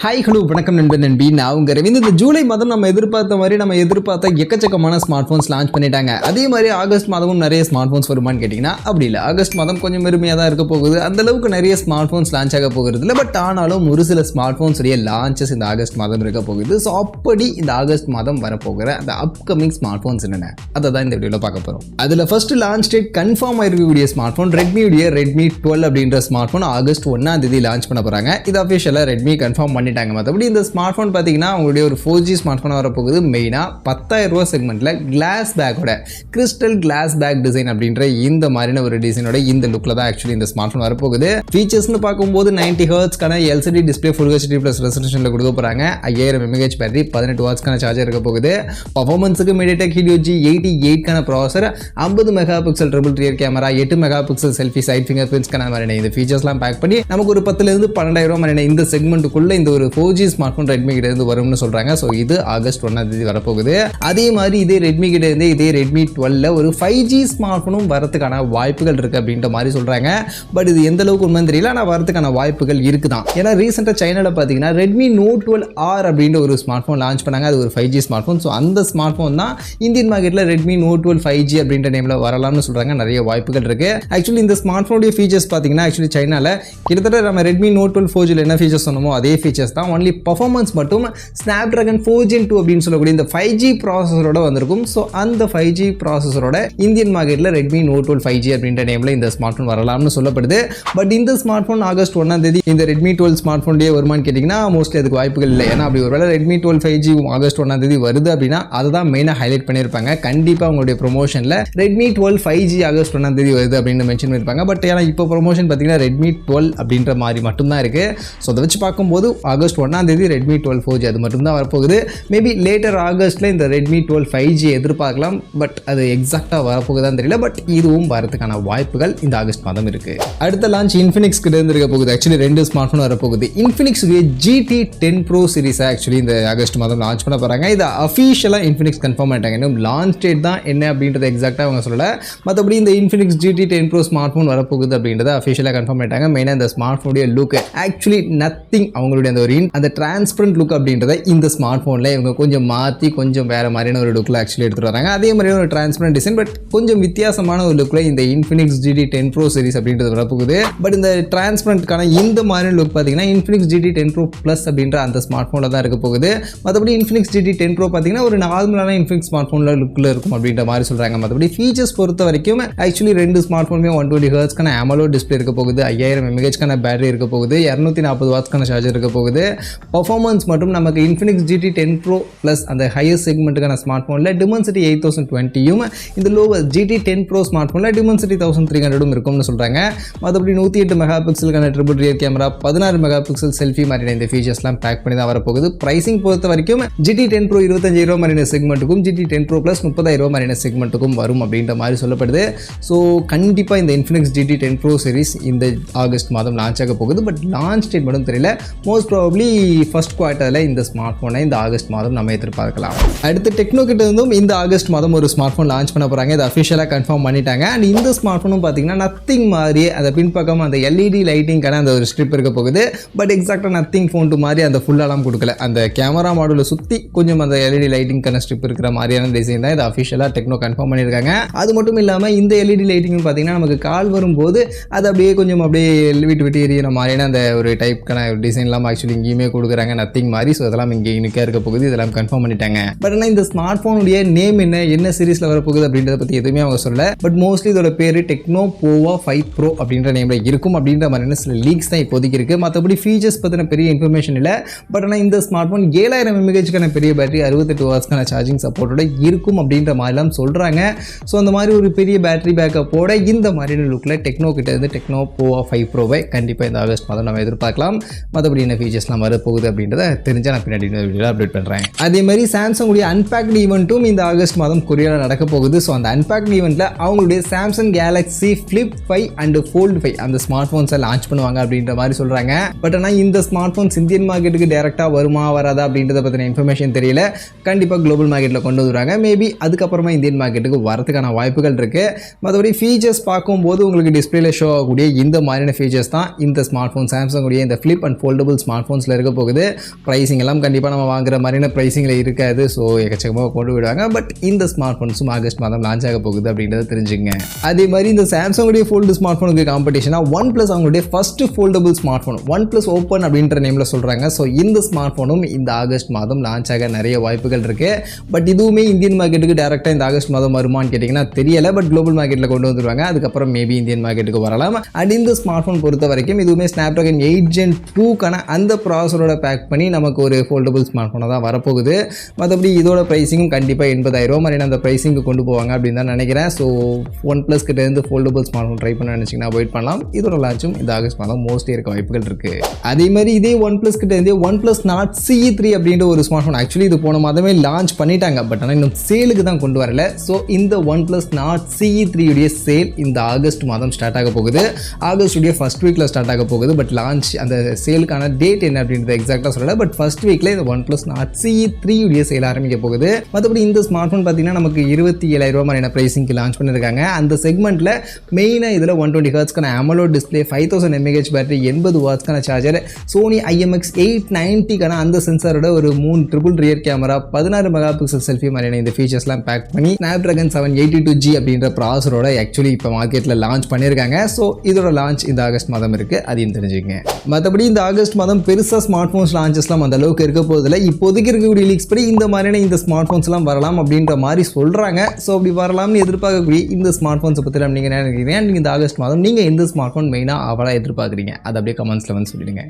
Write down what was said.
Hi hello வணக்கம் நண்பன் நண்பி நான் உங்கள் ரவீந்திர. இந்த ஜூலை மாதம் நம்ம எதிர்பார்த்த எக்கச்சக்கமான ஸ்மார்ட் ஃபோன்ஸ் லான்ச் பண்ணிட்டாங்க. அதே மாதிரி ஆகஸ்ட் மாதமும் நிறைய ஸ்மார்ட் ஃபோன்ஸ் வருமானு கேட்டிங்கன்னா அப்படி இல்லை. ஆகஸ்ட் மாதம் கொஞ்சம் பெருமையாக தான் இருக்க போகுது. அந்தளவுக்கு நிறைய ஸ்மார்ட் ஃபோன்ஸ் லான்ச் ஆக போகிறது இல்லை. பட் ஆனாலும் ஒரு சில ஸ்மார்ட் ஃபோன்ஸ் உடைய லான்ச்சஸ் இந்த ஆகஸ்ட் மாதம் இருக்க போகுது. ஸோ அப்படி இந்த ஆகஸ்ட் மாதம் வரப்போகிற அந்த அப்கமிங் ஸ்மார்ட் ஃபோன்ஸ் என்னென்ன அதை தான் இந்த வீடியோவில் பார்க்க போகிறோம். அதில் ஃபர்ஸ்ட் லான்ச் டேட் கன்ஃபார்ம் ஆயிருக்கக்கூடிய ஸ்மார்ட் ஃபோன் ரெட்மியுடைய ரெட்மி 12 அப்படின்ற ஸ்மார்ட் ஃபோன் ஆகஸ்ட் 1ஆம் தேதி லான்ச் பண்ண போகிறாங்க. இது அஃபிஷியலாக ரெட்மி கன்ஃபார்ம் பண்ணிட்டாங்க. மற்றபடி இந்த ஸ்மார்ட் ஃபோன் பார்த்தீங்கன்னா உங்களுடைய ஒரு 4G ஸ்மார்ட் ஃபோன் வரப்போகுது. மெயினாக 10,000 ரூபா செக்மெண்ட்டில் கிளாஸ் பேக்கோட கிறிஸ்டல் கிளாஸ் பேக் டிசைன் அப்படின்ற இந்த மாதிரியான ஒரு டிசைனோட இந்த லுக்கில் தான் ஆக்சுவலி இந்த ஸ்மார்ட் ஃபோன் வரப்போகுது. ஃபீச்சர்ஸ்னு பார்க்கும்போது 90 ஹெர்ட்ஸ்க்கான LCD display Full HD plus ரெசல்யூஷனில் கொடுக்க போகிறாங்க. 5000 mAh பேட்டரி, 18 வாட்ஸ்க்கான சார்ஜர் இருக்க போகுது. பர்ஃபார்மன்ஸுக்கு MediaTek Helio G88க்கான processor, 50 megapixel triple rear camera, 8 megapixel selfie side finger பிரிண்ட்ஸ்க்கான மாதிரியான இந்த ஃபீச்சர்ஸ்லாம் பேக் பண்ணி நமக்கு ஒரு 10,000 12,000 ரூபா மாதிரியான இந்த செக்மெண்ட்டுக்குள்ள இந்த ஒரு 4G ஸ்மார்ட் ஃபோன் ரெட்மி கிட்ட இருந்து வரும்னு சொல்றாங்க. ஸோ இது ஆகஸ்ட் 1ஆம் தேதி வரப்போகுது. அதே மாதிரி இதே ரெட்மி கிட்ட இருந்து இதே ரெட்மி 12 ஒரு 5G ஸ்மார்ட் ஃபோனும் வரதுக்கான வாய்ப்புகள் இருக்கு அப்படின்ற மாதிரி சொல்றாங்க. பட் இது எந்த அளவுக்கு உண்மைன்னு தெரியல. ஆனால் வரதுக்கான வாய்ப்புகள் இருக்குதான். ஏன்னா ரீசெண்டாக சைனால பார்த்தீங்கன்னா ரெட்மி நோட் 12R அப்படின்ற ஒரு ஸ்மார்ட் ஃபோன் லான்ச் பண்ணாங்க. அது ஒரு 5G ஸ்மார்ட் ஃபோன். ஸோ அந்த ஸ்மார்ட் ஃபோன் தான் இந்தியன் மார்க்கெட்டில் ரெட்மி நோட் 12 5G அப்படின்ற நேமில் வரலாம்னு சொல்றாங்க. நிறைய வாய்ப்புகள் இருக்கு. ஆக்சுவலி இந்த ஸ்மார்ட் ஃபோனுடைய ஃபீச்சர்ஸ் பார்த்தீங்கன்னா ஆக்சுவலி சைனால கிட்டத்தட்ட நம்ம ரெட்மி நோட் 12 4G என்ன ஃபீச்சர்ஸ் சொன்னமோ அதே ஃபீச்சர்ஸ் தான். ஒன்லி பர்ஃபார்மன்ஸ் மட்டும் ஸ்னாப்டிராகன் 4 Gen 2 அப்படின்னு சொல்லக்கூடிய இந்த 5G ப்ராசஸரோட வந்திருக்கும். ஸோ அந்த 5G ப்ராசஸரோட இந்தியன் மார்க்கெட்டில் ரெட்மி நோட் 12 5G அப்படின்ற நேமில் இந்த ஸ்மார்ட் ஃபோன் வரலாம்னு சொல்லப்படுது. பட் இந்த ஸ்மார்ட் ஃபோன் ஆகஸ்ட் 1ஆம் தேதி இந்த ரெட்மி 12 ஸ்மார்ட் ஃபோன்லேயே வருமானு கேட்டிங்கன்னா மோஸ்ட்லி அதுக்கு வாய்ப்புகள் இல்லை. ஏன்னா அப்படி ஒருவேளை ரெட்மி 12 5G ஆகஸ்ட் 1ஆம் தேதி வருது அப்படின்னா அதை தான் மெயினாக ஹைலைட் பண்ணியிருப்பாங்க. கண்டிப்பாக உங்களுடைய ப்ரொமோஷனில் ரெட்மி 12 5G ஆகஸ்ட் 1ஆம் தேதி வருது அப்படின்னு மென்ஷன் பண்ணியிருப்பாங்க. பட் ஏன்னா இப்போ ப்ரொமோஷன் பார்த்தீங்கன்னா ரெட்மி 12 அப்படின்ற மாதிரி மட்டும்தான் இருக்குது. ஸோ அதை வச்சு பார்க்கும்போது ஆகஸ்ட் 1ஆம் தேதி ரெட்மி 12 4G அது மட்டும்தான் வரப்போகுது. மேபி லேட்டர் ஆகஸ்ட்டில் இந்த ரெட்மி 12 5G எதிர்பார்க்கலாம். பட் அது எக்ஸாக்டாக வரப்போகுதான்னு தெரியல. பட் இதுவும் வரதுக்கான வாய்ப்புகள் இந்த ஆகஸ்ட் மாதம் இருக்குது. அடுத்த லான்ச் இன்ஃபினிக்ஸ் கிட்ட இருந்து இருக்க போகுது. ஆக்சுவலி 2 ஸ்மார்ட் ஃபோன் வரப்போகுது. இன்ஃபினிக்ஸ் GT 10 Pro சீரிஸை ஆக்சுவலி இந்த ஆகஸ்ட் மாதம் லான்ச் பண்ண போகிறாங்க. இதை அஃபீஷியலாக இன்ஃபினிக்ஸ் கன்ஃபார்ம் பண்ணிட்டாங்க. இன்னும் லான்ச் டேட் தான் என்ன அப்படின்றத எக்ஸாக்டாக அவங்க சொல்லலை. மற்றபடி இந்த Infinix GT 10 Pro smart phone வரப்போகுது அப்படின்றத அஃபீஷியலாக கன்ஃபார்ம் பண்ணிட்டாங்க. மெயினாக இந்த ஸ்மார்ட் ஃபோனுடைய லுக் ஆக்சுவலி நத்திங் அவங்களுடைய அந்த டிரான்ஸ்பரண்ட் லுக் அப்படின்றத இந்த ஸ்மார்ட் ஃபோனில் இவங்க கொஞ்சம் மாற்றி கொஞ்சம் வேறு மாதிரியான ஒரு லுக்கில் ஆக்சுவலி எடுத்துகிட்டு வராங்க. அதே மாதிரியான ஒரு டிரான்ஸ்பரண்ட் டிசைன் பட் கொஞ்சம் வித்தியாசமான ஒரு லுக்கில் இந்த இன்ஃபினிக்ஸ் GT 10 Pro சீரிஸ் அப்படின்றது வரப்போகுது. பட் இந்த டிரான்ஸ்பரண்ட்கான இந்த மாதிரியான லுக் பார்த்தீங்கன்னா இன்ஃபினிக்ஸ் GT 10 Pro Plus அப்படின்ற அந்த ஸ்மார்ட் ஃபோனில் தான் இருக்க போகுது. மற்றபடி இன்ஃபினிக்ஸ் GT 10 Pro பார்த்தீங்கன்னா ஒரு நார்மலான இன்ஃபினிக்ஸ் ஸ்மார்ட் ஃபோனில் லுக்கில் இருக்கும் அப்படின்ற மாதிரி சொல்கிறாங்க. மற்றபடி ஃபீச்சர்ஸ் பொறுத்த வரைக்கும் ஆக்சுவலி 2 ஸ்மார்ட் ஃபோனுமே 120 ஹெர்ட்ஸ்க்கான AMOLED டிஸ்பிளே இருக்க போகுது. 5000 mAhக்கான பேட்டரி இருக்க போகுது. 240 வாட்ஸ்க்கான சார்ஜர் இருக்க போகுது. பர்ஃபார்மன்ஸ் மட்டும் நமக்கு இன்ஃபினிக்ஸ் GT 10 Pro Plus அந்த ஹையர் செக்மெண்ட்டுக்கான ஸ்மார்ட் ஃபோனில் Dimensity 8020யும் இந்த லோவர் GT 10 Pro ஸ்மார்ட் ஃபோனில் Dimensity 1300ம் இருக்கும்னு சொல்கிறாங்க. மற்றபடி 108 மெகா பிக்சலுக்கான triple rear camera, 16 megapixel selfie மாதிரியான இந்த ஃபீச்சர்ஸ்லாம் பேக் பண்ணி தான் வரப்போகுது. ப்ரைசிங் பொறுத்த வரைக்கும் GT 10 Pro 25,000 ரூபா மாதிரியான செக்மெண்ட்டுக்கும் GT 10 Pro Plus 30,000 ரூபா மாதிரியான செக்மெண்ட்டுக்கும் வரும் அப்படின்ற மாதிரி சொல்லப்படுது. ஸோ கண்டிப்பாக இந்த இன்ஃபினிக்ஸ் GT 10 Pro சீரிஸ் இந்த ஆகஸ்ட் மாதம் லான்ச் ஆக போகுது. பட் லான்ச் டேட் மட்டும் தெரியல. மோஸ்ட் ப்ராபப்ளி ஃபர்ஸ்ட் குவார்ட்டரில் இந்த ஸ்மார்ட் ஃபோனை இந்த ஆகஸ்ட் மாதம் நம்ம எதிர்பார்க்கலாம். அடுத்து டெக்னோ கிட்ட இருந்தும் இந்த ஆகஸ்ட் மாதம் ஒரு ஸ்மார்ட் ஃபோன் லான்ச் பண்ண போகிறாங்க. இது அஃபிஷியலாக கன்ஃபார்ம் பண்ணிட்டாங்க. அண்ட் இந்த ஸ்மார்ட் ஃபோனும் பார்த்தீங்கன்னா நத்திங் மாதிரியே அந்த பின்பக்கம் அந்த LED லைட்டிங்கான அந்த ஒரு ஸ்ட்ரிப் இருக்க போகுது. பட் எக்ஸாக்டாக நத்திங் ஃபோன் மாதிரி அந்த ஃபுல்லாலாம் கொடுக்கல. அந்த கேமரா மாடலை சுற்றி கொஞ்சம் அந்த LED லைட்டிங்கான ஸ்ட்ரிப் இருக்கிற மாதிரியான டிசைன் தான் இது அஃபிஷியலாக டெக்னோ கன்ஃபார்ம் பண்ணியிருக்காங்க. அது மட்டும் இல்லாமல் இந்த LED லைட்டிங் பார்த்தீங்கன்னா நமக்கு கால் வரும்போது அது அப்படியே கொஞ்சம் அப்படியே விட்டு எரியிற மாதிரியான அந்த ஒரு டைப்க்கான டிசைன்லாம் ஆக்சுவலி இங்கேயுமே கொடுக்குறாங்க நத்திங் மாதிரி. ஸோ அதெல்லாம் இங்கே இன்னைக்கே இருக்க போகுது. இதெல்லாம் கன்ஃபார்ம் பண்ணிட்டாங்க. பட் ஆனால் இந்த ஸ்மார்ட் ஃபோனுடைய நேம் என்ன சீரிஸில் வரப்போகுது அப்படின்றத பற்றி எதுவுமே அவங்க சொல்லலை. பட் மோஸ்ட்லி இதோட பேர் டெக்னோ போவா 5 Pro அப்படின்ற நேமில் இருக்கும் அப்படின்ற மாதிரியான சில லீக்ஸ் தான் இப்போதைக்கு இருக்குது. மற்றபடி ஃபீச்சர்ஸ் பற்றின பெரிய இன்ஃபர்மேஷன் இல்லை. பட் ஆனால் இந்த ஸ்மார்ட் ஃபோன் 7000 mAhக்கான பெரிய பேட்டரி, 68 வாட்ஸ்க்கான சார்ஜிங் சப்போர்ட்டோட இருக்கும் அப்படின்ற மாதிரிலாம் சொல்கிறாங்க. ஸோ அந்த மாதிரி ஒரு பெரிய பேட்டரி பேக்கப்போட இந்த மாதிரியான லுக்கில் டெக்னோ கிட்ட இருந்து டெக்னோ போவா 5 Proவை கண்டிப்பாக இந்த ஆகஸ்ட் மாதம் நம்ம எதிர்பார்க்கலாம். மற்றபடி என்ன ஃபீச்சர்ஸ்லாம் வரப்போகுது அப்படின்றத தெரிஞ்சால் நான் பின்னாடி வீடியோவில் அப்டேட் பண்ணுறேன். அதே மாதிரி சாம்சங் உடைய அன்பேக்ட் ஈவெண்ட்டும் இந்த ஆகஸ்ட் மாதம் கொரியாவில் நடக்க போகுது. ஸோ அந்த அன்பேக்ட் ஈவெண்ட்டில் அவங்களுடைய Samsung Galaxy flip 5 and fold 5 அந்த ஸ்மார்ட் ஃபோன்ஸை லான்ச் பண்ணுவாங்க அப்படின்ற மாதிரி சொல்கிறாங்க. பட் ஆனால் இந்த ஸ்மார்ட் ஃபோன்ஸ் இந்தியன் மார்க்கெட்டுக்கு டேரெக்டாக வருமா வராதா அப்படின்றத பற்றின இன்ஃபர்மேஷன் தெரியல. கண்டிப்பாக குளோபல் மார்க்கெட்டில் கொண்டு வந்துடுவாங்க. மேபி அதுக்கப்புறமா இந்தியன் மார்க்கெட்டுக்கு வரதுக்கான வாய்ப்புகள் இருக்குது. மற்றபடி ஃபீச்சர்ஸ் பார்க்கும்போது உங்களுக்கு டிஸ்பிளேல ஷோ ஆகக்கூடிய இந்த மாதிரியான ஃபீச்சர்ஸ் தான் இந்த ஸ்மார்ட் ஃபோன் சாம்சங் உடைய இந்த flip and foldable smartphone ஃபோன்ஸில் இருக்க போகுது. ப்ரைஸிங் எல்லாம் கண்டிப்பாக நம்ம வாங்குற மாதிரியான ப்ரைஸிங்கில் இருக்காது. ஸோ எக்கச்சக்கமாக கொண்டு விடுவாங்க. பட் இந்த ஸ்மார்ட் ஃபோன்ஸும் ஆகஸ்ட் மாதம் லான்ச் ஆக போகுது அப்படின்றத தெரிஞ்சுங்க. அதே மாதிரி இந்த சாம்சங்குடைய ஃபோல்டு ஸ்மார்ட் ஃபோனுக்கு காம்படிஷனாக ஒன் ப்ளஸ் அவங்களுடைய first foldable smart phone one plus open அப்படின்ற நேமில் சொல்கிறாங்க. ஸோ இந்த ஸ்மார்ட் ஃபோனும் இந்த ஆகஸ்ட் மாதம் லான்ச் ஆக நிறைய வாய்ப்புகள் இருக்குது. பட் இதுவுமே இந்தியன் மார்க்கெட்டுக்கு டேரெக்டாக இந்த ஆகஸ்ட் மாதம் வருமானு கேட்டிங்கன்னா தெரியலை. பட் குளோபல் மார்க்கெட்டில் கொண்டு வந்துருவாங்க. அதுக்கப்புறம் மேபி இந்தியன் மார்க்கெட்டுக்கு வரலாம். அண்ட் இந்த ஸ்மார்ட் ஃபோன் பொறுத்த வரைக்கும் இதுவுமே ஸ்னாப்ட்ராகன் 8 Gen 2க்கான அந்த ப்ராசரோட பேக் பண்ணி நமக்கு ஒரு ஃபோல்டபுள் ஸ்மார்ட் ஃபோனாக தான் வரப்போகுது. மற்றபடி இதோட ப்ரைஸிங்கும் கண்டிப்பாக 80,000 மாதிரியான அந்த ப்ரைஸிங்கு கொண்டு போவாங்க அப்படின்னு தான் நினைக்கிறேன். ஸோ ஒன் ப்ளஸ் கிட்ட இருந்து ஃபோல்டபுள் ஸ்மார்ட் ஃபோன் ட்ரை பண்ண நினச்சிங்கன்னா வெயிட் பண்ணலாம். இதோட லான்ச்சும் இந்த ஆகஸ்ட் மாதம் மோஸ்ட்லி இருக்க வாய்ப்புகள் இருக்குது. அதே மாதிரி இதே ஒன் ப்ளஸ் கிட்ட இருந்து ஒன் ப்ளஸ் நாட் CE3 அப்படின்ற ஒரு ஸ்மார்ட் ஃபோன் ஆக்சுவலி இது போன மாதமே லான்ச் பண்ணிட்டாங்க. பட் ஆனால் இன்னும் சேலுக்கு தான் கொண்டு வரல. ஸோ இந்த ஒன் ப்ளஸ் நாட் CE3 உடைய சேல் இந்த ஆகஸ்ட் மாதம் ஸ்டார்ட் ஆக போகுது. ஆகஸ்ட் உடைய ஃபர்ஸ்ட் வீக்கில் ஸ்டார்ட் ஆக போகுது. பட் லான்ச் அந்த சேலுக்கான டேட் என்ன அப்படின்றது எக்ஸாக்டாக சொல்லலை. பட் ஃபர்ஸ்ட் வீக்கில் இந்த ஒன் ப்ளஸ் நாட் CE3 உடைய சேல் ஆரம்பிக்க போகுது. மற்றபடி இந்த ஸ்மார்ட் ஃபோன் பார்த்தீங்கன்னா நமக்கு 27,000 மாதிரியான ப்ரைஸிங்க்கு லான்ச் பண்ணியிருக்காங்க. அந்த செக்மெண்ட்டில் மெயினாக இதில் 120 ஹெர்ட்ஸ்க்கான AMOLED டிஸ்பிளே, 5000 mAh பேட்டரி, 80 வாட்ஸ்க்கான சார்ஜர், சோனி IMX890க்கான அந்த சென்சாரோட ஒரு 3 triple rear camera, 16 megapixel selfie மாதிரியான இந்த ஃபீச்சர்ஸ்லாம் பேக் பண்ணி ஸ்னாப்ட்ராகன் 782G அப்படின்ற ப்ராசரோட ஆக்சுவலி இப்போ மார்க்கெட்டில் லான்ச் பண்ணியிருக்காங்க. ஸோ இதோட லான்ச் இந்த ஆகஸ்ட் மாதம் இருக்குது. அதையும் தெரிஞ்சுக்கங்க. மற்றபடி இந்த ஆகஸ்ட் மாதம் பெருசாக ஸ்மார்ட் ஃபோன்ஸ் லான்ச்சஸ்லாம் அந்த அளவுக்கு இருக்க போதில்லை. இப்போதைக்கு இருக்கக்கூடிய லீக்ஸ் படி இந்த மாதிரியான இந்த ஸ்மார்ட் ஃபோன்ஸ்லாம் வரலாம் அப்படின்ற மாதிரி சொல்கிறாங்க. ஸோ அப்படி வரலாம்னு எதிர்பார்க்கக்கூடிய இந்த ஸ்மார்ட் ஃபோன்ஸை பற்றி நீங்கள் என்ன நினைக்கிறீங்க? இந்த ஆகஸ்ட் மாதம் நீங்கள் எந்த ஸ்மார்ட் ஃபோன் மெயினாக அவளாக எதிர்பார்க்குறீங்க? அதை அப்படியே கமெண்ட்ஸில் வந்து சொல்லிடுங்க.